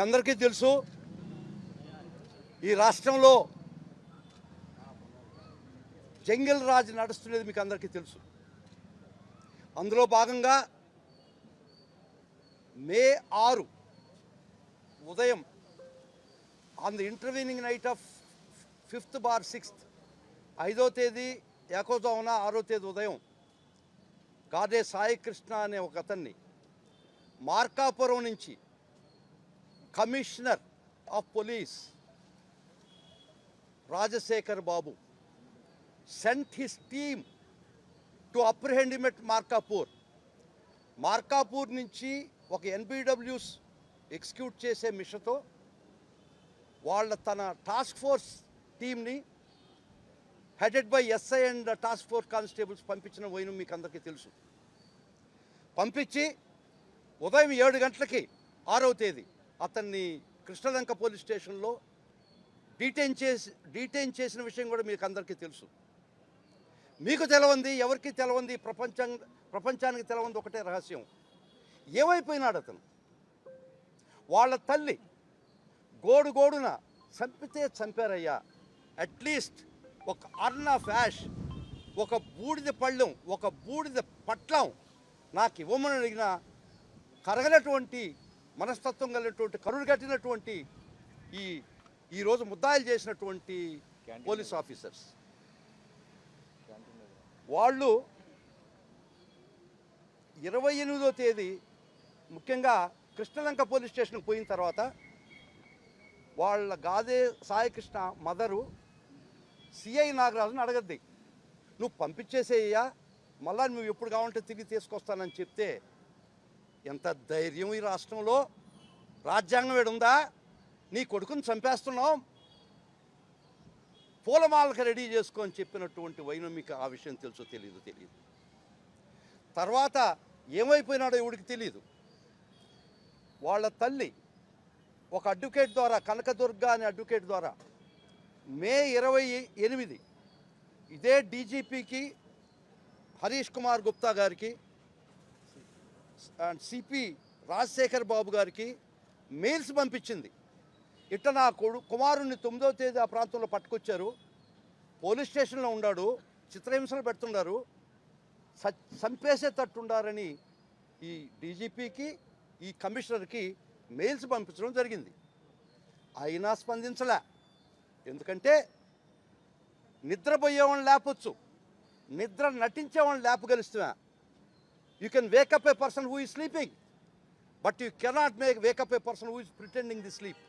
అందరికీ తెలుసు ఈ రాష్ట్రంలో జంగిల్ రాజ్ నడుస్తున్నది మీకు అందరికీ తెలుసు. అందులో భాగంగా మే 6 ఉదయం on the intervening knight of 5/6 5వ తేదీ ఏకోజామున 6వ తేదీ ఉదయం గాదే సాయికృష్ణ అనే ఒక అతన్ని మార్కాపురం నుంచి commissioner of police Rajasekhar Babu sent his team to apprehend him at Markapur. Markapur నుంచి ఒక ఎన్బిడబ్ల్యూస్ ఎగ్జిక్యూట్ చేసే మిషన్తో తన టాస్క్ ఫోర్స్ టీమ్ని headed by SI and task force constables పంపించిన పోయిన మీకు అందరికీ తెలుసు. పంపించి ఉదయం 7 గంటలకి 6వ తేదీ అతన్ని కృష్ణలంక పోలీస్ స్టేషన్లో డీటైన్ చేసిన విషయం కూడా మీకు అందరికీ తెలుసు. మీకు తెలవంది, ఎవరికి తెలవంది, ప్రపంచానికి తెలవంది ఒకటే రహస్యం. ఏమైపోయినాడు అతను? వాళ్ళ తల్లి గోడున చంపితే చంపారయ్యా, అట్లీస్ట్ ఒక అర్న్ ఆఫ్ యాష్, ఒక బూడిద పళ్ళెం, ఒక బూడిద పట్లం నాకు ఇవ్వమని అడిగిన కరగనటువంటి మనస్తత్వం కలిగినటువంటి కరుడు కట్టినటువంటి ఈరోజు ముద్దాయిలు చేసినటువంటి పోలీస్ ఆఫీసర్స్ వాళ్ళు 28వ తేదీ ముఖ్యంగా కృష్ణలంక పోలీస్ స్టేషన్కి పోయిన తర్వాత వాళ్ళ గాదే సాయికృష్ణ మదరు సిఐ నాగరాజుని అడగద్ది, నువ్వు పంపించేసేయ్యా, మళ్ళా నువ్వు ఎప్పుడు కావాలంటే తిరిగి తీసుకొస్తానని చెప్తే, ఎంత ధైర్యం ఈ రాష్ట్రంలో! రాజ్యాంగం ఏడుందా? నీ కొడుకుని చంపేస్తున్నావు, పూలమాలకు రెడీ చేసుకొని చెప్పినటువంటి వైనం మీకు ఆ విషయం తెలుసో తెలియదు. తర్వాత ఏమైపోయినాడో ఎవడికి తెలియదు. వాళ్ళ తల్లి ఒక అడ్వకేట్ ద్వారా, కనకదుర్గ అనే అడ్వకేట్ ద్వారా మే 28 ఇదే డీజీపీకి హరీష్ కుమార్ గుప్తా గారికి అండ్ సిపి రాజశేఖర్ బాబు గారికి మెయిల్స్ పంపించింది. ఇట్ట నా కుమారుణ్ణి 9వ తేదీ ఆ ప్రాంతంలో పట్టుకొచ్చారు, పోలీస్ స్టేషన్లో ఉన్నాడు, చిత్రహింసలు పెడుతున్నారు, చంపేసేటట్టుండారని ఈ డీజీపీకి ఈ కమిషనర్కి మెయిల్స్ పంపించడం జరిగింది. అయినా స్పందించలే. ఎందుకంటే నిద్రపోయేవాళ్ళని లేపొచ్చు, నిద్ర నటించేవాళ్ళని లేపగలుస్తున్నా. You can wake up a person who is sleeping, but you cannot wake up a person who is pretending the sleep.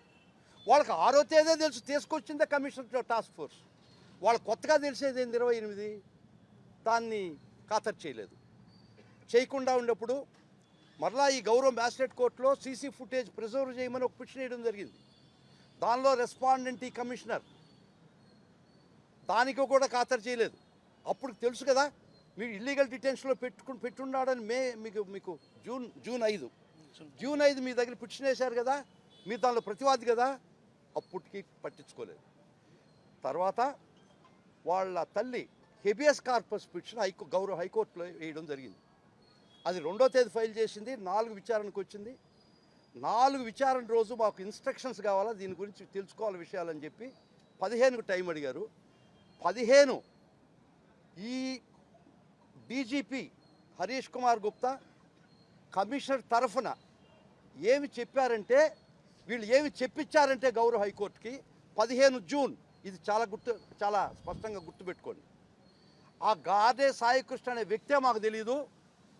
వాళ్ళకి 6వ తేదీ తెలుసు, తీసుకొచ్చిందే కమిషనర్ టాస్క్ ఫోర్స్. వాళ్ళు కొత్తగా తెలిసేది 28, దాన్ని ఖాతరు చేయలేదు. చేయకుండా ఉన్నప్పుడు మరలా ఈ గౌరవ మ్యాజిస్ట్రేట్ కోర్టులో సీసీ ఫుటేజ్ ప్రిజర్వ్ చేయమని ఒక పిటిషన్ వేయడం జరిగింది. దానిలో రెస్పాండెంట్ ఈ కమిషనర్, దానికి కూడా ఖాతరు చేయలేదు. అప్పుడు తెలుసు కదా మీరు ఇల్లీగల్ డిటెన్షన్లో పెట్టున్నాడని మీకు జూన్ 5 మీ దగ్గర పిటిషన్ వేశారు కదా, మీరు దానిలో ప్రతివాది కదా, అప్పటికి పట్టించుకోలేదు. తర్వాత వాళ్ళ తల్లి హెబియస్ కార్పస్ పిటిషన్ గౌరవ హైకోర్టులో వేయడం జరిగింది. అది 2వ తేదీ ఫైల్ చేసింది, 4 విచారణకు వచ్చింది. 4 విచారణ రోజు మాకు ఇన్స్ట్రక్షన్స్ కావాలా, దీని గురించి తెలుసుకోవాలి విషయాలని చెప్పి 15కు టైం అడిగారు. 15 ఈ డీజీపీ హరీష్ కుమార్ గుప్తా కమిషనర్ తరఫున ఏమి చెప్పారంటే, వీళ్ళు ఏమి చెప్పించారంటే గౌరవ హైకోర్టుకి 15 జూన్, ఇది చాలా స్పష్టంగా గుర్తుపెట్టుకోండి. ఆ గాదే సాయికృష్ణ అనే వ్యక్తే మాకు తెలియదు,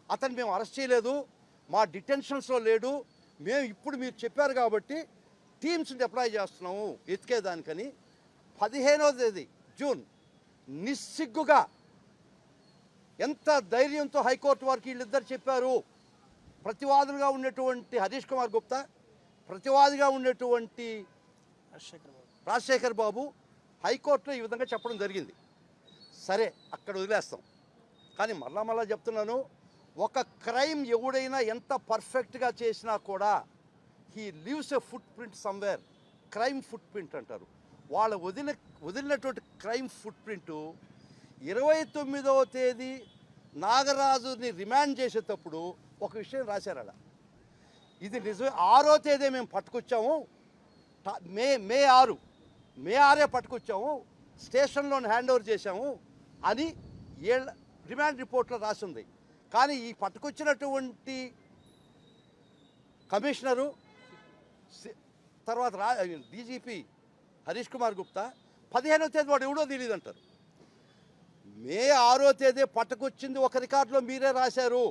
అతను మేము అరెస్ట్ చేయలేదు, మా డిటెన్షన్స్లో లేడు, మేము ఇప్పుడు మీరు చెప్పారు కాబట్టి టీమ్స్ని డిప్లాయ్ చేస్తున్నాము ఎతికేదానికని 15వ తేదీ జూన్ నిస్సిగ్గుగా ఎంత ధైర్యంతో హైకోర్టు వారికి వీళ్ళిద్దరు చెప్పారు. ప్రతివాదులుగా ఉన్నటువంటి హరీష్ కుమార్ గుప్తా, ప్రతివాదిగా ఉన్నటువంటి రాజశేఖర్ బాబు హైకోర్టులో ఈ విధంగా చెప్పడం జరిగింది. సరే, అక్కడ వదిలేస్తాం. కానీ మళ్ళా చెప్తున్నాను, ఒక క్రైమ్ ఎవడైనా ఎంత పర్ఫెక్ట్గా చేసినా కూడా he leaves a foot print somewhere, crime foot print అంటారు. వాళ్ళ వదిలినటువంటి క్రైమ్ ఫుట్ ప్రింటు 29వ తేదీ నాగరాజుని రిమాండ్ చేసేటప్పుడు ఒక విషయం రాశారు. అలా ఇది నిజమే. 6వ తేదీ మేము పట్టుకొచ్చాము. మే 6 మే 6 పట్టుకొచ్చాము, స్టేషన్లోని హ్యాండ్ ఓవర్ చేశాము అని రిమాండ్ రిపోర్ట్లో రాసింది. కానీ ఈ పట్టుకొచ్చినటువంటి కమిషనరు తర్వాత డీజీపీ హరీష్ కుమార్ గుప్తా 15వ తేదీ వాడు ఎవడో తెలియదు అంటారు. మే 6వ తేదీ పట్టుకొచ్చింది ఒక రికార్డులో మీరే రాశారు.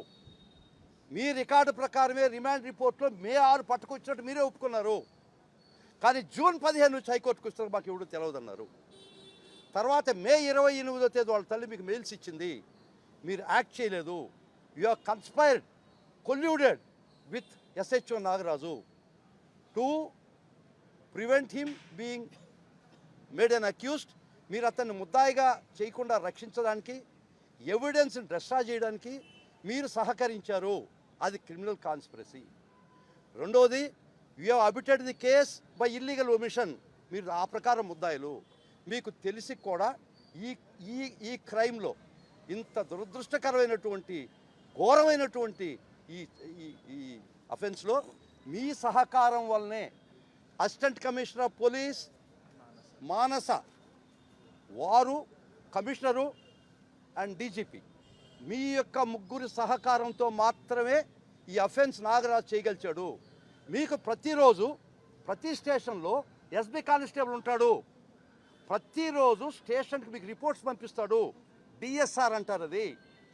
మీ రికార్డు ప్రకారమే రిమాండ్ రిపోర్ట్లో మే 6 పట్టుకొచ్చినట్టు మీరే ఒప్పుకున్నారు. కానీ జూన్ 15 నుంచి హైకోర్టుకు వస్తారు మాకు ఎవడో తెలియదన్నారు. తర్వాత మే 28వ తేదీ వాళ్ళ తల్లి మీకు మెయిల్స్ ఇచ్చింది, మీరు యాక్ట్ చేయలేదు. You are conspired, colluded with SHO Nagaraju to prevent him being made an accused. మీరు అతన్ని ముద్దాయిగా చేయకుండా రక్షించడానికి, ఎవిడెన్స్ని డిస్ట్రాయ్ చేయడానికి మీరు సహకరించారు. అది క్రిమినల్ కాన్స్పిరసీ. రెండోది, you have abetted the case by illegal omission. మీరు ఆ ప్రకారం ముద్దాయిలు. మీకు తెలిసి కూడా ఈ క్రైమ్లో ఇంత దురదృష్టకరమైనటువంటి ఘోరమైనటువంటి ఈ అఫెన్స్లో మీ సహకారం వల్లనే అసిస్టెంట్ కమిషనర్ ఆఫ్ పోలీస్ మానస వారు, కమిషనరు అండ్ డీజీపీ మీ యొక్క ముగ్గురు సహకారంతో మాత్రమే ఈ అఫెన్స్ నాగరాజు చేయగలిచాడు. మీకు ప్రతిరోజు ప్రతి స్టేషన్లో ఎస్బీ కానిస్టేబుల్ ఉంటాడు. ప్రతిరోజు స్టేషన్కి మీకు రిపోర్ట్స్ పంపిస్తాడు. డిఎస్ఆర్ అంటారు, అది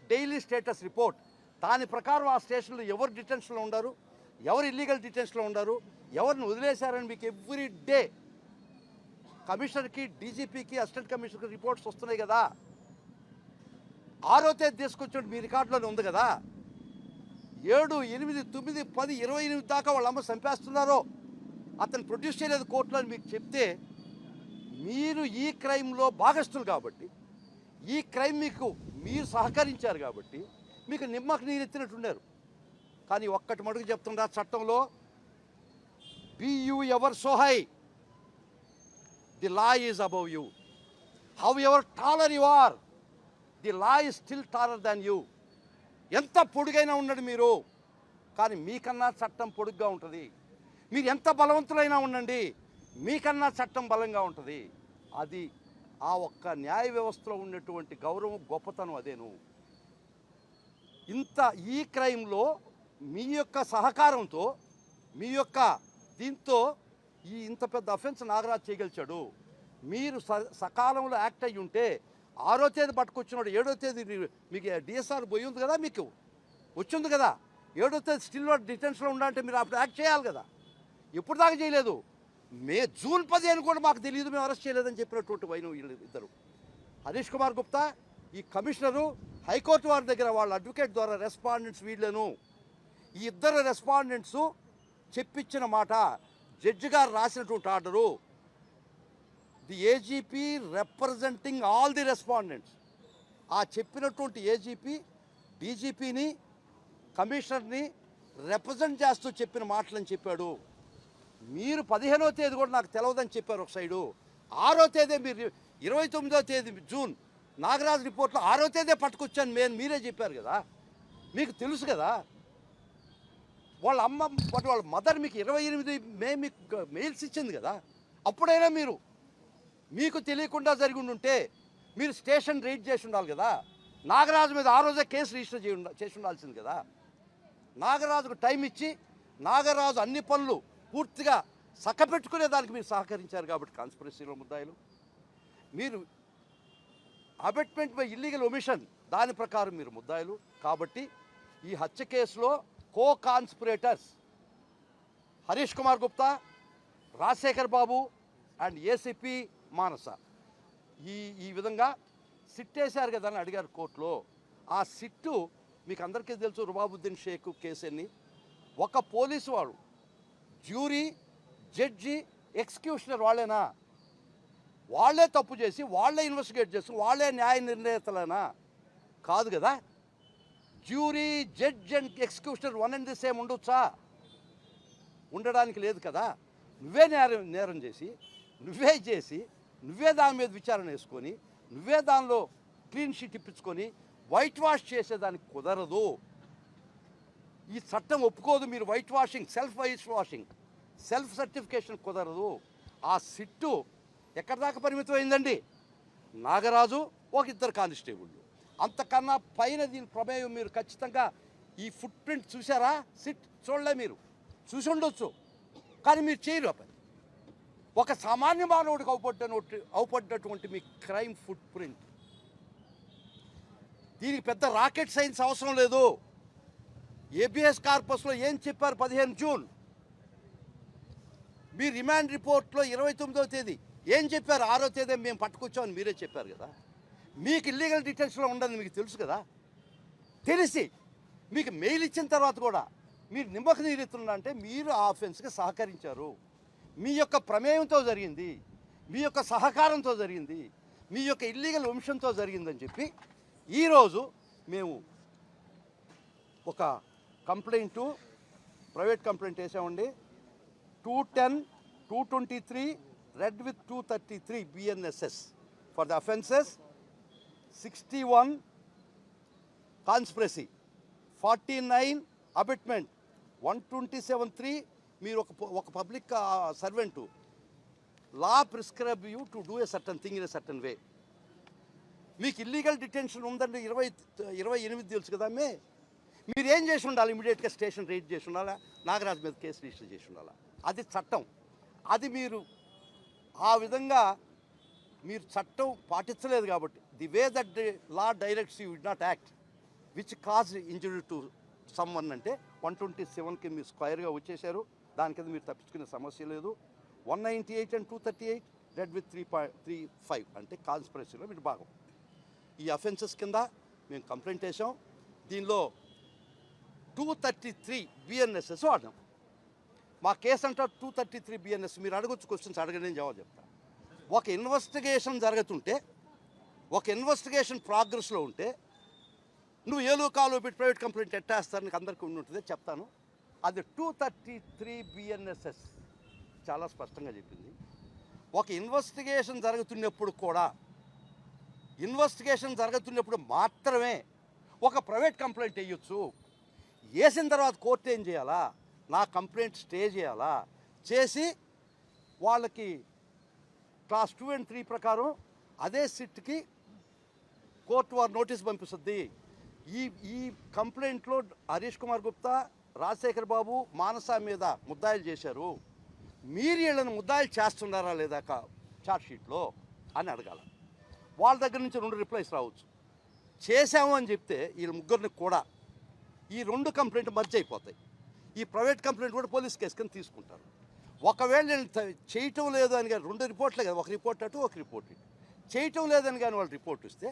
డైలీ స్టేటస్ రిపోర్ట్. దాని ప్రకారం ఆ స్టేషన్లో ఎవరు డిటెన్షన్లో ఉన్నారు, ఎవరు ఇల్లీగల్ డిటెన్షన్లో ఉన్నారు, ఎవరిని వదిలేశారని మీకు ఎవ్రీ డే కమిషనర్కి, డీజీపీకి, అసిస్టెంట్ కమిషనర్కి రిపోర్ట్స్ వస్తున్నాయి కదా. 6వ తేదీ తీసుకొచ్చి మీ రికార్డులోనే ఉంది కదా. 7, 8, 9, 10, 28 దాకా వాళ్ళ అమ్మ చంపేస్తున్నారో అతను ప్రొడ్యూస్ చేయలేదు కోర్టులో అని మీకు చెప్తే, మీరు ఈ క్రైమ్లో భాగస్తులు కాబట్టి, ఈ క్రైమ్ మీకు మీరు సహకరించారు కాబట్టి మీకు నిమ్మకు నీరెత్తినట్టున్నారు. కానీ ఒక్కటి మటుకు చెప్తున్నా, చట్టంలో be you ever so high, the law is above you. However taller you are, the law is still taller than you. ఎంత పొడుగైనా ఉన్నాడు మీరు, కానీ మీకన్నా చట్టం పొడుగ్గా ఉంటుంది. మీరు ఎంత బలవంతులైనా ఉండండి, మీకన్నా చట్టం బలంగా ఉంటుంది. అది ఆ ఒక్క న్యాయ వ్యవస్థలో ఉన్నటువంటి గౌరవం, గొప్పతనం అదేను. ఇంత ఈ క్రైమ్లో మీ యొక్క సహకారంతో, మీ యొక్క దీంతో ఇంత పెద్ద అఫెన్స్ నాగరాజు చేయగలిచాడు. మీరు సకాలంలో యాక్ట్ అయ్యి ఉంటే 6వ తేదీ పట్టుకొచ్చినాడు, 7వ తేదీ మీకు డిఎస్ఆర్ పోయి ఉంది కదా, మీకు వచ్చింది కదా. 7వ తేదీ స్టిల్ డిటెన్షన్లో ఉండాలంటే మీరు అప్పుడు యాక్ట్ చేయాలి కదా. ఎప్పుడు దాకా చేయలేదు. జూన్ 15 కూడా మాకు తెలియదు, మేము అరెస్ట్ చేయలేదని చెప్పినటువంటి వైను వీళ్ళు ఇద్దరు. హరీష్ కుమార్ గుప్తా, ఈ కమిషనరు, హైకోర్టు వారి దగ్గర వాళ్ళ అడ్వకేట్ ద్వారా రెస్పాండెంట్స్ వీళ్ళను, ఈ ఇద్దరు రెస్పాండెంట్స్ చెప్పించిన మాట, జడ్జి గారు రాసినటువంటి order, the AGP representing all the respondents. ఆ చెప్పినటువంటి ఏజీపీ డీజీపీని, కమిషనర్ని రిప్రజెంట్ చేస్తూ చెప్పిన మాటలని చెప్పాడు. మీరు 15వ తేదీ కూడా నాకు తెలియదని చెప్పారు ఒక సైడు. 6వ తేదీ మీరు 29వ తేదీ జూన్ నాగరాజు రిపోర్ట్లో 6వ తేదీ పట్టుకొచ్చాను మీరే చెప్పారు కదా. మీకు తెలుసు కదా, వాళ్ళ అమ్మ వాళ్ళ మదర్ మీకు 28 మే మీకు మెయిల్స్ ఇచ్చింది కదా. అప్పుడైనా మీకు తెలియకుండా జరిగి ఉంటే మీరు స్టేషన్ రైడ్ చేసి ఉండాలి కదా. నాగరాజు మీద ఆ రోజే కేసు రిజిస్టర్ చేసి ఉండాల్సింది కదా. నాగరాజుకు టైం ఇచ్చి నాగరాజు అన్ని పనులు పూర్తిగా సక్కపెట్టుకునే దానికి మీరు సహకరించారు కాబట్టి కాన్స్పిరసీలో ముద్దాయిలు. మీరు అబెట్మెంట్ బై ఇల్లీగల్ ఒమిషన్ దాని ప్రకారం మీరు ముద్దాయిలు కాబట్టి ఈ హత్య కేసులో co conspirators Harish Kumar Gupta, Rajasekhar Babu and ACP Manasa ఈ విధంగా సిట్ వేశారు కదా అని అడిగారు కోర్టులో. ఆ సిట్టు మీకు అందరికీ తెలుసు, రుబాబుద్దీన్ షేక్ కేసుని ఒక పోలీసు వాడు, జ్యూరీ, జడ్జి, ఎగ్జిక్యూషనర్ వాళ్ళేనా? వాళ్ళే తప్పు చేసి వాళ్ళే ఇన్వెస్టిగేట్ చేసి వాళ్ళే న్యాయ నిర్ణేతలేనా? కాదు కదా. Jury, judge and executioner one and the same ఉండొచ్చా? ఉండడానికి లేదు కదా. నువ్వే నేరం చేసి నువ్వే దాని మీద విచారణ వేసుకొని నువ్వే దానిలో క్లీన్ షీట్ ఇప్పించుకొని వైట్ వాష్ చేసేదానికి కుదరదు. ఈ చట్టం ఒప్పుకోదు. మీరు వైట్ వాషింగ్, సెల్ఫ్ సర్టిఫికేషన్ కుదరదు. ఆ సిట్టు ఎక్కడి దాకా పరిమితం అయిందండి? నాగరాజు, ఒక ఇద్దరు కానిస్టేబుళ్ళు, అంతకన్నా పైన దీని ప్రమేయం మీరు ఖచ్చితంగా ఈ ఫుట్ ప్రింట్ చూసారా? సిట్ చూడలే, మీరు చూసి ఉండొచ్చు, కానీ మీరు చేయరు. పని ఒక సామాన్య మానవుడికి అవుపడ్డటువంటి మీ క్రైమ్ ఫుట్ ప్రింట్. దీనికి పెద్ద రాకెట్ సైన్స్ అవసరం లేదు. ఏబిఎస్ కార్పస్లో ఏం చెప్పారు? 15 జూన్ మీ రిమాండ్ రిపోర్ట్లో 29వ తేదీ ఏం చెప్పారు? 6వ తేదీ మేము పట్టుకొచ్చామని మీరే చెప్పారు కదా. మీకు ఇల్లీగల్ డిటెన్షన్లో ఉండదు మీకు తెలుసు కదా. తెలిసి మీకు మెయిల్ ఇచ్చిన తర్వాత కూడా మీరు నిమ్మక నీరెత్తున్నా అంటే మీరు ఆ ఆఫెన్స్కి సహకరించారు. మీ యొక్క ప్రమేయంతో జరిగింది, మీ యొక్క సహకారంతో జరిగింది, మీ యొక్క ఇల్లీగల్ వంశంతో జరిగిందని చెప్పి ఈరోజు మేము ఒక కంప్లైంటు, ప్రైవేట్ కంప్లైంట్ వేసామండి. 210/223 read with 233 BNSS for the offences 61 conspiracy, 49 abetment, 127(3). మీరు ఒక public servant, law prescribe you to do a certain thing in a certain way. మీకు ఇల్లీగల్ డిటెన్షన్ ఉందండి 28 తెలుసు కదా. మీరు ఏం చేసి ఉండాలి? ఇమీడియట్గా స్టేషన్ రైడ్ చేసి ఉండాలా, నాగరాజు మీద కేసు రిజిస్టర్ చేసి ఉండాలా. అది చట్టం. అది మీరు ఆ విధంగా మీరు చట్టం పాటించలేదు కాబట్టి, the way that the law directs you did not act which cause injury to someone అంటే 127కి మీరు స్క్వైర్గా వచ్చేసారు. దాని కింద మీరు తప్పించుకునే సమస్య లేదు. 198 and 238 రెడ్ విత్ 3.35 అంటే కాన్స్పిరసీలో మీరు భాగం. ఈ అఫెన్సెస్ కింద మేము కంప్లైంట్ వేసాం. దీనిలో 233 BNSS వాడినాం. మా కేసు అంటే 233 BNS. మీరు అడగొచ్చు క్వశ్చన్స్, అడగని నేను జవాబు చెప్తాను. ఒక ఇన్వెస్టిగేషన్ జరుగుతుంటే, ఒక ఇన్వెస్టిగేషన్ ప్రోగ్రెస్లో ఉంటే నువ్వు ఏలు కాలు పెట్టి ప్రైవేట్ కంప్లైంట్ ఎట్టేస్తారు, నీకు అందరికీ ఉంటుంది చెప్తాను. అది 233 BNSS చాలా స్పష్టంగా చెప్పింది. ఒక ఇన్వెస్టిగేషన్ జరుగుతున్నప్పుడు మాత్రమే ఒక ప్రైవేట్ కంప్లైంట్ వేయొచ్చు. వేసిన తర్వాత కోర్టు ఏం చేయాలా? నా కంప్లైంట్ స్టే చేయాలా, చేసి వాళ్ళకి క్లాస్ 2 and 3 ప్రకారం అదే సిట్కి కోర్టు వారు నోటీస్ పంపిస్తుంది. ఈ కంప్లైంట్లో హరీష్ కుమార్ గుప్తా, రాజశేఖర్ బాబు, మానస మీద ముద్దాయిలు చేశారు. మీరు వీళ్ళని ముద్దాయిలు చేస్తున్నారా లేదా ఛార్జ్షీట్లో అని అడగాల. వాళ్ళ దగ్గర నుంచి 2 రిప్లైస్ రావచ్చు. చేశాము అని చెప్తే వీళ్ళ ముగ్గురిని కూడా ఈ 2 కంప్లైంట్ మర్జ్ అయిపోతాయి. ఈ ప్రైవేట్ కంప్లైంట్ కూడా పోలీస్ కేసు కింద తీసుకుంటారు. ఒకవేళ నేను చేయటం లేదు అని కానీ 2 రిపోర్ట్లే కదా, ఒక రిపోర్ట్ అటు ఒక రిపోర్ట్ ఇటు, చేయటం లేదని కానీ వాళ్ళు రిపోర్ట్ ఇస్తే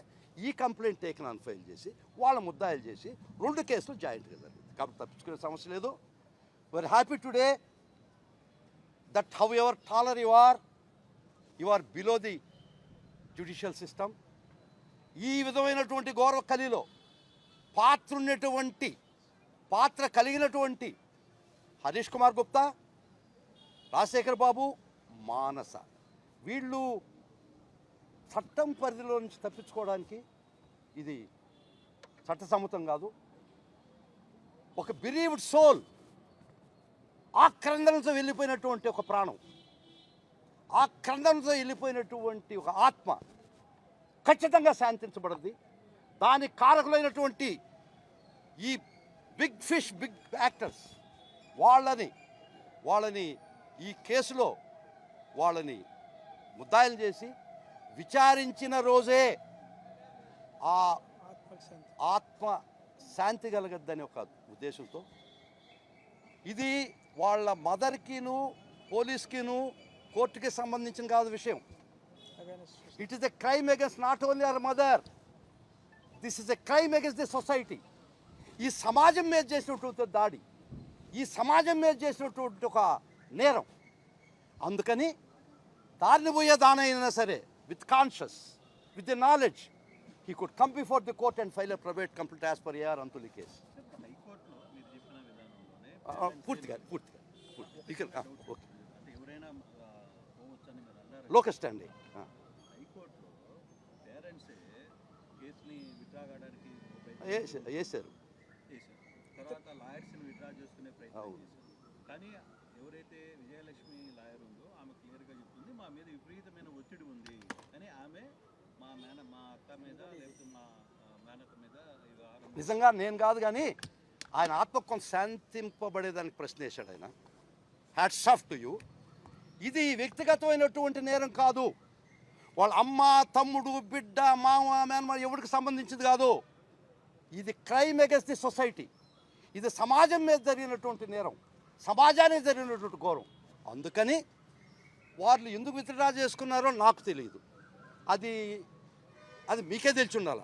ఈ కంప్లైంట్ టేకన్ ఆన్ ఫైల్ చేసి వాళ్ళ ముద్దాయిలు చేసి 2 కేసులు జాయింట్గా జరిగింది. కాబట్టి తప్పించుకునే సమస్య లేదు. We are happy today that however taller you are below the judicial system. ఈ విధమైనటువంటి గౌరవ కలిలో పాత్ర కలిగినటువంటి హరీష్ కుమార్ గుప్తా, రాజశేఖర్ బాబు, మానస వీళ్ళు చట్టం పరిధిలో నుంచి తప్పించుకోవడానికి ఇది చట్టసమ్మతం కాదు. ఒక బిలీవ్డ్ సోల్, ఆక్రందనతో వెళ్ళిపోయినటువంటి ఒక ప్రాణం, ఆక్రందనతో వెళ్ళిపోయినటువంటి ఒక ఆత్మ ఖచ్చితంగా శాంతించబడింది. దానికి కారకులైనటువంటి ఈ బిగ్ ఫిష్, బిగ్ యాక్టర్స్ వాళ్ళని ఈ కేసులో వాళ్ళని ముద్దాయిలు చేసి విచారించిన రోజే ఆ ఆత్మ శాంతి కలగద్దని ఒక ఉద్దేశంతో, ఇది వాళ్ళ మదర్కిను పోలీస్కిను కోర్టుకి సంబంధించిన కాదు విషయం. It is a crime against not only our mother, this is a crime against the society. ఈ సమాజం మీద చేసినటువంటి దాడి, ఈ సమాజం మీద చేసినటువంటి ఒక నేరం. అందుకని దారిని పోయే దానైనా సరే with conscious, with the knowledge, he could come before the court and file a private complaint as per A.R. Antuli case. పూర్తిగా లోకల్ స్టాండింగ్. వేశారు. తర్వాత లాయర్స్ని విత్డ్రా చేసుకునే ప్రయత్నం అవును. చేశారు. కానీ ఎవరైతే విజయలక్ష్మి లాయర్ ఉందో ఆమె క్లియర్గా చెప్తుంది మా మీద విపరీతమైన ఒత్తిడి ఉంది అని. ఆమె మా అత్త మీద లేకపోతే మా మేనత్త మీద ఈ వ్యవహారం నిజంగా నేను కాదు కానీ ఆయన ఆత్మ కొంత శాంతింపబడేదానికి ప్రశ్న వేశాడు ఆయన. Hats off to you. ఇది వ్యక్తిగతమైనటువంటి నేరం కాదు. వాళ్ళ అమ్మ, తమ్ముడు, బిడ్డ, మామ, మేనమామ ఎవరికి సంబంధించింది కాదు. ఇది క్రైమ్ అగెన్స్ట్ ది సొసైటీ. ఇది సమాజం మీద జరిగినటువంటి నేరం, సమాజానికి జరిగినటువంటి ఘోరం. అందుకని వాళ్ళు ఎందుకు విత్డ్రా చేసుకున్నారో నాకు తెలియదు. అది మీకే తెలిసి ఉండాల.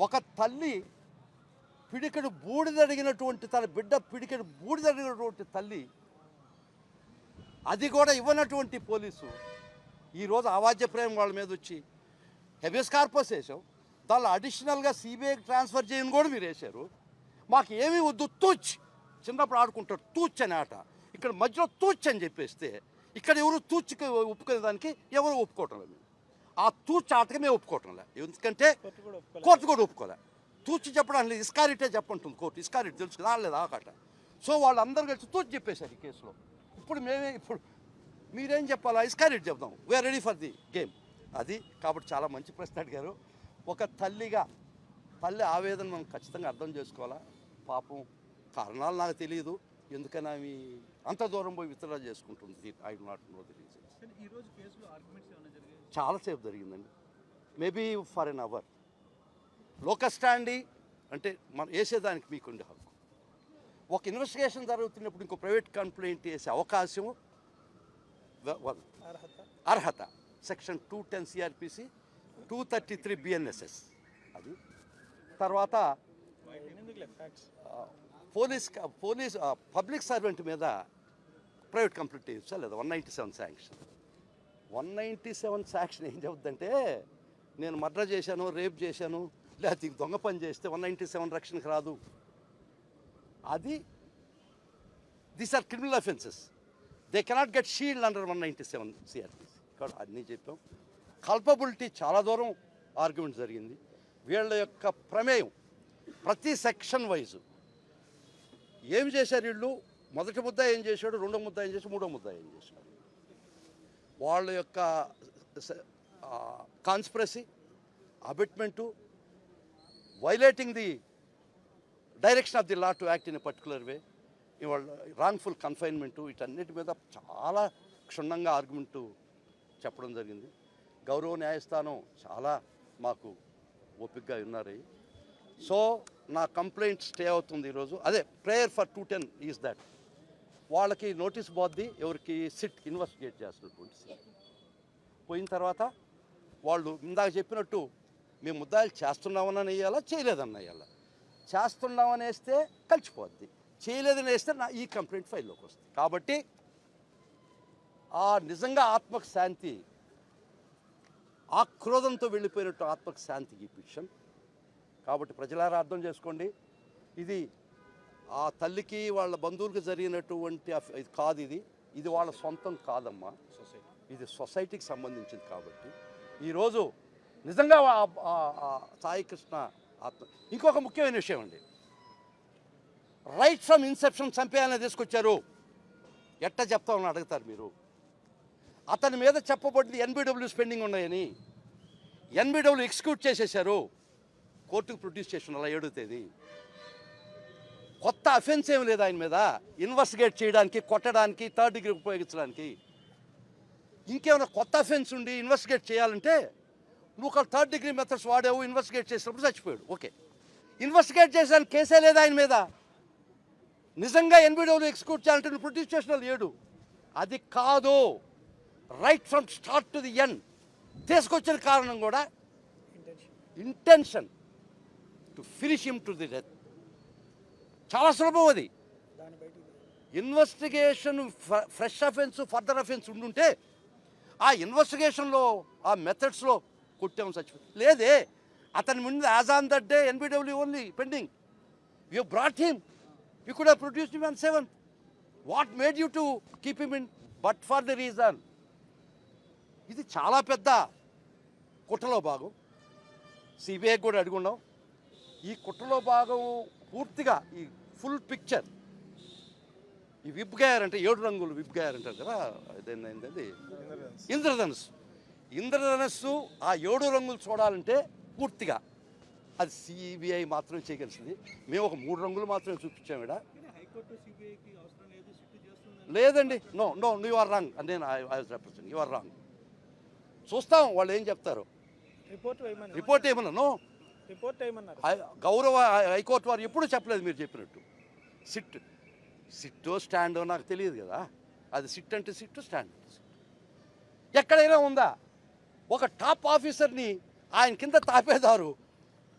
ఒక తల్లి పిడికెడు బూడిదడిగినటువంటి తన బిడ్డ పిడికెడు బూడిదడిగినటువంటి తల్లి, అది కూడా ఇవ్వనటువంటి పోలీసు ఈరోజు అవాజ్య ప్రేమ వాళ్ళ మీద వచ్చి హెబియస్ కార్పస్ వేసాం. దానిలో అడిషనల్గా సిబిఐకి ట్రాన్స్ఫర్ చేయని కూడా మీరు వేశారు. మాకు ఏమీ వద్దు, తూచ్. చిన్నప్పుడు ఆడుకుంటారు తూచ్ అని ఆట. ఇక్కడ మధ్యలో తూచ్ అని చెప్పేస్తే ఇక్కడ ఎవరు తూచ్కి ఒప్పుకునే దానికి ఎవరు ఒప్పుకోవటం లేదు. ఆ తూచ్ ఆటకి మేము ఒప్పుకోవటం లేదు. ఎందుకంటే కోర్టు కూడా ఒప్పుకోలే. తూచి చెప్పడానికి లేదు, ఇస్కారిటే చెప్పంటుంది కోర్టు. ఇస్కారిట్ తెలుసు కదా, లేదు ఆకాట. సో వాళ్ళందరూ కలిసి తూచి చెప్పేశారు ఈ కేసులో. ఇప్పుడు మీరేం చెప్పాలా? ఇస్కారిట్ చెప్దాం. We are ready for the game. అది కాబట్టి చాలా మంచి ప్రశ్న అడిగారు. ఒక తల్లిగా తల్లి ఆవేదన మనం ఖచ్చితంగా అర్థం చేసుకోవాలా. పాపం కారణాలు నాకు తెలియదు, ఎందుకని ఆమె అంత దూరం పోయి విత్డ్రా చేసుకుంటుంది. I do not know the reason. ఈరోజు కేసులో ఆర్గ్యుమెంట్స్ ఏమైనా జరిగాయి? చాలాసేపు జరిగిందండి, maybe for an hour. Locus standi అంటే మనం వేసేదానికి మీకుండే హక్కు. ఒక ఇన్వెస్టిగేషన్ జరుగుతున్నప్పుడు ఇంకో ప్రైవేట్ కంప్లైంట్ వేసే అవకాశం, అర్హత సెక్షన్ 210 సిఆర్పిసి 233 బిఎన్ఎస్ఎస్. అది తర్వాత పోలీస్ పబ్లిక్ సర్వెంట్ మీద ప్రైవేట్ కంప్లైంట్ వేయచ్చా లేదా? 197 శాంక్షన్. 197 శాంక్షన్ ఏం చెబుద్దంటే, నేను మర్డర్ చేశాను, రేప్ చేశాను, లేకపోతే దొంగ పని చేస్తే 197 రక్షణకు రాదు. అది these are criminal offences. They cannot get shield under 197 CrPC. ఇక్కడ అన్నీ చెప్పాం. కల్పబిలిటీ చాలా దూరం ఆర్గ్యుమెంట్ జరిగింది. వీళ్ళ యొక్క ప్రమేయం ప్రతి సెక్షన్ వైజు ఏం చేశారు వీళ్ళు, మొదటి ముద్ద ఏం చేశాడు, రెండో ముద్ద ఏం చేశాడు, మూడో ముద్ద ఏం చేశాడు, వాళ్ళ యొక్క conspiracy, abetment, violating the direction of the law to act in a particular way, ఇవాళ రాంగ్ఫుల్ కన్ఫైన్మెంటు, వీటన్నిటి మీద చాలా క్షుణ్ణంగా ఆర్గ్యుమెంటు చెప్పడం జరిగింది. గౌరవ న్యాయస్థానం చాలా మాకు ఓపికగా ఉన్నారు. సో నా కంప్లైంట్ స్టే అవుతుంది ఈరోజు. అదే ప్రేయర్ ఫర్ 210 ఈజ్ దట్ వాళ్ళకి నోటీస్ పోద్ది, ఎవరికి సిట్ ఇన్వెస్టిగేట్ చేస్తున్నటువంటి సిట్ పోయిన తర్వాత వాళ్ళు ఇందాక చెప్పినట్టు మేము ముద్దాయిలు చేస్తున్నామని వేయాలా, చేయలేదని వేయాలా. చేస్తున్నామని వేస్తే కలిసిపోద్ది, చేయలేదని వేస్తే ఈ కంప్లైంట్ ఫైల్లోకి వస్తుంది. కాబట్టి ఆ నిజంగా ఆత్మకు శాంతి, ఆక్రోధంతో వెళ్ళిపోయినట్టు ఆత్మకు శాంతికి ఈ పిటిషన్. కాబట్టి ప్రజలారా అర్థం చేసుకోండి, ఇది ఆ తల్లికి వాళ్ళ బంధువులకు జరిగినటువంటి ఇది కాదు. ఇది వాళ్ళ సొంతం కాదమ్మా, ఇది సొసైటీకి సంబంధించింది. కాబట్టి ఈరోజు నిజంగా సాయి కృష్ణ ఆత్మ. ఇంకొక ముఖ్యమైన విషయం అండి, రైట్ ఫ్రమ్ ఇన్సెప్షన్ చంపేయాలని తీసుకొచ్చారు. ఎట్ట చెప్తామని అడుగుతారు మీరు. అతని మీద చెప్పబడింది ఎన్బిడబ్ల్యూస్ పెండింగ్ ఉన్నాయని, ఎన్బిడబ్ల్యూ ఎగ్జిక్యూట్ చేసేశారు, కోర్టుకు ప్రొడ్యూస్ చేసిన 7వ తేదీ. కొత్త అఫెన్స్ ఏమి లేదు ఆయన మీద ఇన్వెస్టిగేట్ చేయడానికి, కొట్టడానికి, థర్డ్ డిగ్రీ ఉపయోగించడానికి. ఇంకేమైనా కొత్త అఫెన్స్ ఉండి ఇన్వెస్టిగేట్ చేయాలంటే నువ్వు ఒక థర్డ్ డిగ్రీ మెథడ్స్ వాడావు, ఇన్వెస్టిగేట్ చేసినప్పుడు చచ్చిపోయాడు, ఓకే. ఇన్వెస్టిగేట్ చేసానికి కేసే లేదు ఆయన మీద. నిజంగా ఎన్బిడబ్ల్యూ ఎగ్జిక్యూట్ చేయాలంటే నువ్వు ప్రొడ్యూస్ చేసిన 7. అది కాదు, right from start to the end తీసుకొచ్చిన కారణం కూడా intention to finish him to the death. చాలా సులభం అది. Investigation fresh offence, further offence ఉండుంటే ఆ ఇన్వెస్టిగేషన్లో ఆ మెథడ్స్లో కొట్టాము చచ్చిపోయి లేదే. అతని ముందు as on that day NBW only pending. You brought him, you could have produced him on 7th. What made you to keep him in but for the reason. ఇది చాలా పెద్ద కుట్రలో భాగం. సిబిఐకి కూడా అడుగున్నాం. ఈ కుట్రలో భాగం పూర్తిగా ఈ ఫుల్ పిక్చర్. ఈ విప్ గేర్ అంటే 7 రంగులు విప్ గేర్ అంటారు కదా, అదేంటది ఇంద్రధనుస్సు. ఇంద్రధనుస్సు ఆ 7 రంగులు చూడాలంటే పూర్తిగా అది సిబిఐ మాత్రమే చేయగలిసింది. మేము ఒక 3 రంగులు మాత్రమే చూపించాము ఇక్కడ. హైకోర్టు సిబిఐకి అవసరం లేదు, సిట్ చేస్తుంది. లేదండి, no no you are wrong. నేను I represent you are wrong. చూస్తాం వాళ్ళు ఏం చెప్తారు. రిపోర్ట్ ఏమన్నా నో గౌరవ హైకోర్టు వారు ఎప్పుడూ చెప్పలేదు మీరు చెప్పినట్టు. సిట్టో స్టాండో నాకు తెలియదు కదా. అది సిట్ అంటే సిట్టు, స్టాండ్ అంటే సిట్. ఎక్కడైనా ఉందా ఒక టాప్ ఆఫీసర్ని ఆయన కింద తాపేదారు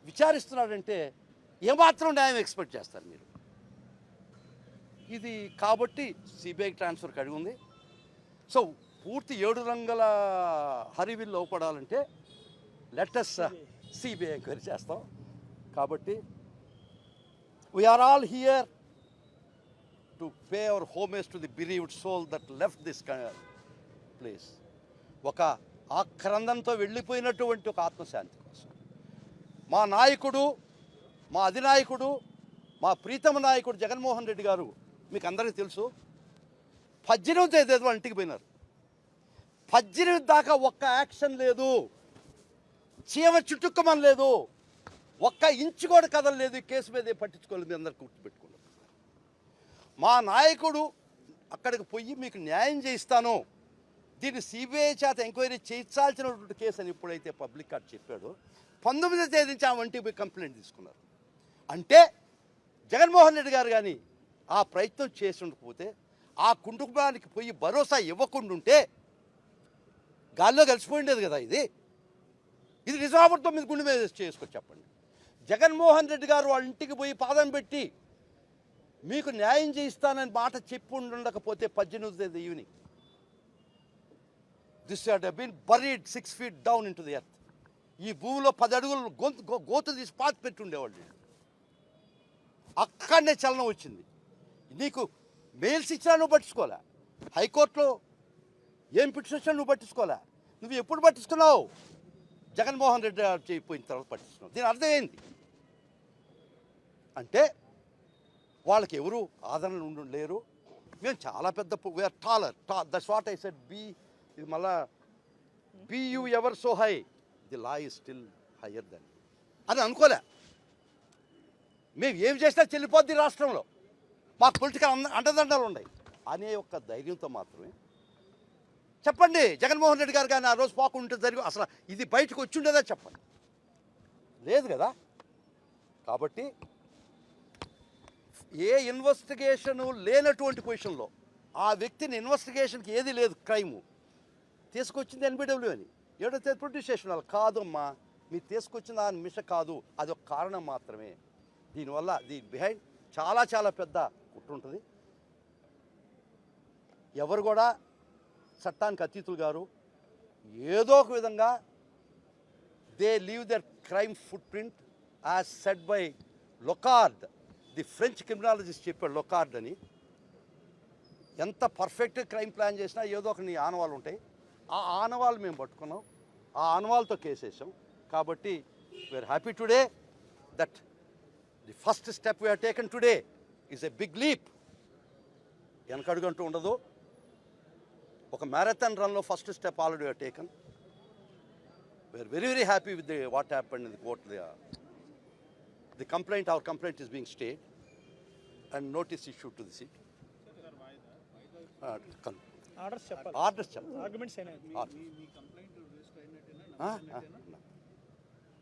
విచారిస్తున్నాడంటే ఏమాత్రం న్యాయం ఎక్స్పెక్ట్ చేస్తారు మీరు? ఇది కాబట్టి సిబిఐ ట్రాన్స్ఫర్ కడిగి ఉంది. సో పూర్తి 7 రంగుల హరివిల్లు అవపడాలంటే లెటస్ సిబిఐ ఎంక్వైరీ చేస్తాం. కాబట్టి we are all here to pay our homage to the bereaved soul that left this place. ఒక ఆక్రందంతో వెళ్ళిపోయినటువంటి ఒక ఆత్మశాంతి కోసం మా నాయకుడు, మా అధినాయకుడు, మా ప్రీతమ నాయకుడు జగన్మోహన్ రెడ్డి గారు మీకు అందరికీ తెలుసు 18వ తేదీ వాళ్ళ ఇంటికి పోయినారు. 18 దాకా ఒక్క యాక్షన్ లేదు, చీమ చుట్టుకోమని లేదు, ఒక్క ఇంచు కూడా కదలలేదు. ఈ కేసు మీద పట్టించుకోలేదు. మీ అందరికి గుర్తుపెట్టుకున్నారు. మా నాయకుడు అక్కడికి పోయి మీకు న్యాయం చేయిస్తాను, దీన్ని సిబిఐ చేత ఎంక్వైరీ చేయించాల్సినటువంటి కేసు అని ఎప్పుడైతే పబ్లిక్ కార్డ్ చెప్పాడో 19వ తేదీ నుంచి ఆ వంటికి పోయి కంప్లైంట్ తీసుకున్నారు. అంటే జగన్మోహన్ రెడ్డి గారు కానీ ఆ ప్రయత్నం చేసి ఉండకపోతే, ఆ కుటుంబానికి పోయి భరోసా ఇవ్వకుండా ఉంటే గాల్లో కలిసిపోయిండేది కదా. ఇది నిజామర్థం మీద గుండె మీద చేసుకొని చెప్పండి. జగన్మోహన్ రెడ్డి గారు వాళ్ళ ఇంటికి పోయి పాదం పెట్టి మీకు న్యాయం చేయిస్తానని మాట చెప్పి ఉండకపోతే 18వ తేదీ evening this had been buried 6 feet down into the earth. ఈ భూమిలో 10 అడుగులు గోతు తీసి పాతి పెట్టి ఉండేవాళ్ళు. అక్కడనే చలనం వచ్చింది. నీకు మెయిల్స్ ఇచ్చినా నువ్వు పట్టించుకోలే, హైకోర్టులో ఏం పిటిషన్ వచ్చినా నువ్వు పట్టించుకోలే. నువ్వు ఎప్పుడు పట్టించుకున్నావు? జగన్మోహన్ రెడ్డి చేయిపోయిన తర్వాత పట్టించుకున్నావు. దీని అర్థం ఏంటి అంటే వాళ్ళకి ఎవరు ఆదరణ లేరు. మేము చాలా పెద్ద we are taller, that's what I said. ఇది మళ్ళా you ever so high, the law is still higher than అని అనుకోలే. మేము ఏం చేసినా చెల్లిపోద్ది రాష్ట్రంలో, మాకు పొలిటికల్ అండదండలు ఉన్నాయి అనే ఒక ధైర్యంతో మాత్రమే చెప్పండి. జగన్మోహన్ రెడ్డి గారు కానీ ఆ రోజు పోకుండా జరిగి అసలు ఇది బయటకు వచ్చి ఉండేదా చెప్పండి. లేదు కదా. కాబట్టి ఏ ఇన్వెస్టిగేషను లేనటువంటి పొజిషన్లో ఆ వ్యక్తిని ఇన్వెస్టిగేషన్కి ఏది లేదు, క్రైము తీసుకొచ్చింది ఎన్బిడబ్ల్యూ అని 7వ తేదీ ప్రొడ్యూస్ చేసిన వాళ్ళు కాదమ్మా, మీరు తీసుకొచ్చిన దాని మిష కాదు, అది ఒక కారణం మాత్రమే. దీనివల్ల దీని బిహైండ్ చాలా చాలా పెద్ద కుట్ర ఉంటుంది. ఎవరు కూడా చట్టానికి అతీతులు గారు. ఏదో ఒక విధంగా they leave their crime footprint as said by Locard, the French criminologist చెప్పాడు లొకార్డ్ అని. ఎంత పర్ఫెక్ట్ క్రైమ్ ప్లాన్ చేసినా ఏదో ఒక నీ ఆనవాళ్ళు ఉంటాయి. ఆ ఆనవాళ్ళు మేము పట్టుకున్నాం, ఆ ఆనవాళ్ళతో కేసేసాం. కాబట్టి we are happy today that the first step we are taken today is a big leap. వెనకడుగంటూ ఉండదు. ఒక మ్యారథాన్ రన్లో first step already we are taken. We are very very happy with the what happened in the court. The complaint, our complaint is being stayed and notice issued to the SIT. Orders చెప్పాలి.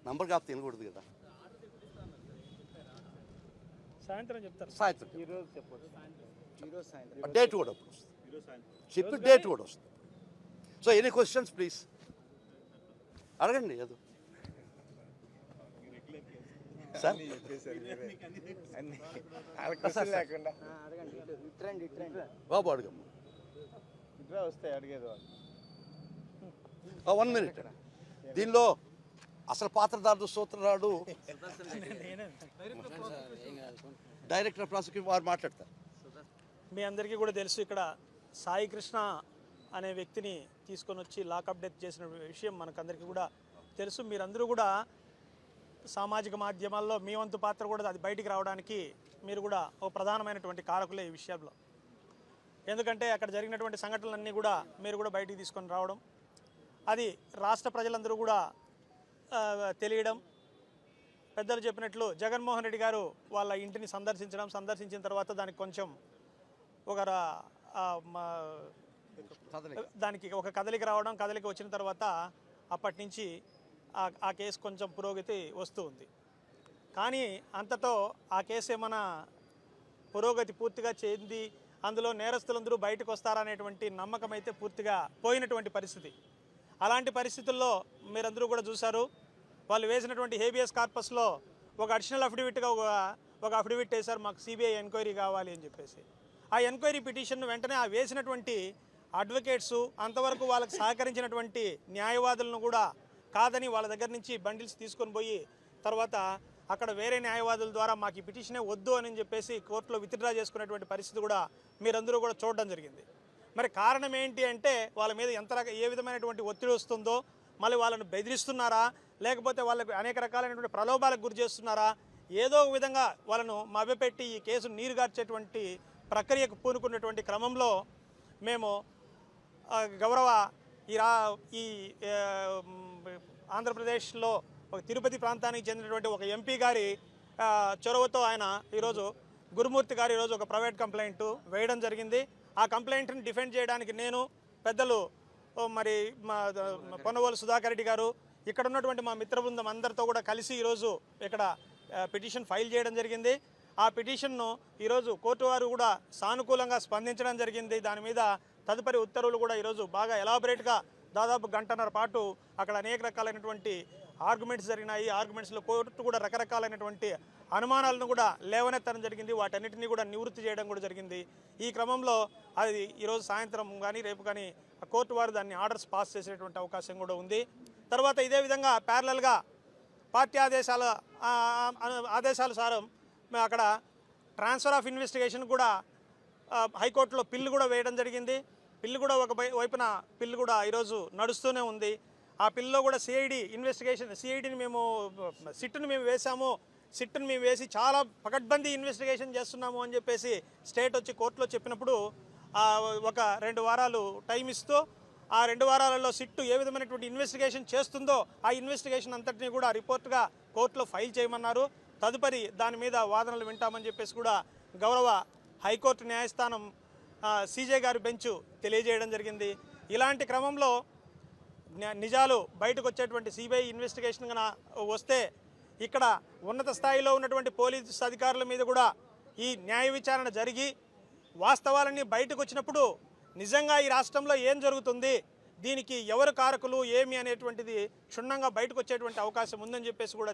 Number కాదు తినకూడదు కదా. సాయంత్రం చెప్తారు. సాయంత్రం ఈరోజు చెప్పొచ్చు. Date కూడా వస్తుంది, చెప్పి డేట్ కూడా వస్తుంది. సో ఎనీ క్వశ్చన్స్ ప్లీజ్ అడగండి. ఏదో సార్ బాబు అడగమ్మ. వస్తాయి అడిగేది. 1 minute. దీనిలో అసలు పాత్రధారుడు సూత్రధారుడు డైరెక్టర్ ఆఫ్ ప్రాసిక్యూషన్ వారు మాట్లాడతారు. మీ అందరికీ కూడా తెలుసు, ఇక్కడ సాయి కృష్ణ అనే వ్యక్తిని తీసుకొని వచ్చి లాకప్ డెత్ చేసిన విషయం మనకందరికీ కూడా తెలుసు. మీరందరూ కూడా సామాజిక మాధ్యమాల్లో మీ వంతు పాత్ర కూడా అది బయటికి రావడానికి మీరు కూడా ఒక ప్రధానమైనటువంటి కారకులే ఈ విషయంలో. ఎందుకంటే అక్కడ జరిగినటువంటి సంఘటనలన్నీ కూడా మీరు కూడా బయటికి తీసుకొని రావడం, అది రాష్ట్ర ప్రజలందరూ కూడా తెలియడం. పెద్దలు చెప్పినట్లు జగన్మోహన్ రెడ్డి గారు వాళ్ళ ఇంటిని సందర్శించిన తర్వాత దానికి కొంచెం దానికి ఒక కదలిక రావడం, కదలిక వచ్చిన తర్వాత అప్పటి నుంచి ఆ కేసు కొంచెం పురోగతి వస్తూ ఉంది. కానీ అంతతో ఆ కేసు ఏమైనా పురోగతి పూర్తిగా చెంది అందులో నేరస్తులందరూ బయటకు వస్తారనేటువంటి నమ్మకం అయితే పూర్తిగా పోయినటువంటి పరిస్థితి. అలాంటి పరిస్థితుల్లో మీరందరూ కూడా చూశారు, వాళ్ళు వేసినటువంటి హేబియస్ కార్పస్లో ఒక అడిషనల్ అఫిడవిట్గా ఒక అఫిడవిట్ వేశారు, మాకు సిబిఐ ఎంక్వైరీ కావాలి అని చెప్పేసి. ఆ ఎంక్వైరీ పిటిషన్ వెంటనే ఆ వేసినటువంటి అడ్వకేట్స్, అంతవరకు వాళ్ళకి సహకరించినటువంటి న్యాయవాదులను కూడా కాదని వాళ్ళ దగ్గర నుంచి బండిల్స్ తీసుకొని పోయి తర్వాత అక్కడ వేరే న్యాయవాదుల ద్వారా మాకు ఈ పిటిషనే వద్దు అని చెప్పేసి కోర్టులో విత్డ్రా చేసుకునేటువంటి పరిస్థితి కూడా మీరందరూ కూడా చూడడం జరిగింది. మరి కారణం ఏంటి అంటే వాళ్ళ మీద ఏ విధమైనటువంటి ఒత్తిడి వస్తుందో, మళ్ళీ వాళ్ళను బెదిరిస్తున్నారా, లేకపోతే వాళ్ళకు అనేక రకాలైనటువంటి ప్రలోభాలకు గురి చేస్తున్నారా, ఏదో ఒక విధంగా వాళ్ళను మభ్యపెట్టి ఈ కేసును నీరుగార్చేటువంటి ప్రక్రియకు పూనుకున్నటువంటి క్రమంలో మేము గౌరవ ఈ ఆంధ్రప్రదేశ్లో ఒక తిరుపతి ప్రాంతానికి చెందినటువంటి ఒక ఎంపీ గారి చొరవతో ఆయన ఈరోజు గురుమూర్తి గారు ఈరోజు ఒక ప్రైవేట్ కంప్లైంట్ వేయడం జరిగింది. ఆ కంప్లైంట్ని డిఫెండ్ చేయడానికి నేను, పెద్దలు మరి మా పొన్నవోలు సుధాకర్ రెడ్డి గారు, ఇక్కడ ఉన్నటువంటి మా మిత్ర బృందం అందరితో కూడా కలిసి ఈరోజు ఇక్కడ పిటిషన్ ఫైల్ చేయడం జరిగింది. ఆ పిటిషన్ను ఈరోజు కోర్టు వారు కూడా సానుకూలంగా స్పందించడం జరిగింది. దాని మీద తదుపరి ఉత్తర్వులు కూడా ఈరోజు బాగా ఎలాబరేట్గా దాదాపు గంటన్నర పాటు అక్కడ అనేక రకాలైనటువంటి ఆర్గ్యుమెంట్స్ జరిగినాయి. ఆర్గ్యుమెంట్స్లో కోర్టు కూడా రకరకాలైనటువంటి అనుమానాలను కూడా లేవనెత్తడం జరిగింది. వాటన్నిటినీ కూడా నివృత్తి చేయడం కూడా జరిగింది. ఈ క్రమంలో అది ఈరోజు సాయంత్రం కానీ రేపు కానీ కోర్టు వారు దాన్ని ఆర్డర్స్ పాస్ చేసేటువంటి అవకాశం కూడా ఉంది. తర్వాత ఇదే విధంగా ప్యారలల్గా పార్టీ ఆదేశానుసారం అక్కడ ట్రాన్స్ఫర్ ఆఫ్ ఇన్వెస్టిగేషన్ కూడా హైకోర్టులో పిల్లు కూడా వేయడం జరిగింది. పిల్లు కూడా ఒక వైపున పిల్లు కూడా ఈరోజు నడుస్తూనే ఉంది. ఆ పిల్లో కూడా సిఐడిని మేము సిట్ను మేము వేసాము, సిట్ను మేము వేసి చాలా పకడ్బందీ ఇన్వెస్టిగేషన్ చేస్తున్నాము అని చెప్పేసి స్టేట్ వచ్చి కోర్టులో చెప్పినప్పుడు ఒక 2 వారాలు టైం ఇస్తూ ఆ 2 వారాలలో సిట్టు ఏ విధమైనటువంటి ఇన్వెస్టిగేషన్ చేస్తుందో ఆ ఇన్వెస్టిగేషన్ అంతటినీ కూడా రిపోర్ట్గా కోర్టులో ఫైల్ చేయమన్నారు. తదుపరి దాని మీద వాదనలు వింటామని చెప్పేసి కూడా గౌరవ హైకోర్టు న్యాయస్థానం సీజే గారి బెంచ్ తెలియజేయడం జరిగింది. ఇలాంటి క్రమంలో నిజాలు బయటకు వచ్చేటువంటి సిబిఐ ఇన్వెస్టిగేషన్ కన్నా వస్తే ఇక్కడ ఉన్నత స్థాయిలో ఉన్నటువంటి పోలీసు అధికారుల మీద కూడా ఈ న్యాయ విచారణ జరిగి వాస్తవాలన్నీ బయటకు వచ్చినప్పుడు నిజంగా ఈ రాష్ట్రంలో ఏం జరుగుతుంది, దీనికి ఎవరు కారకులు ఏమి అనేటువంటిది క్షుణ్ణంగా బయటకు వచ్చేటువంటి అవకాశం ఉందని చెప్పేసి కూడా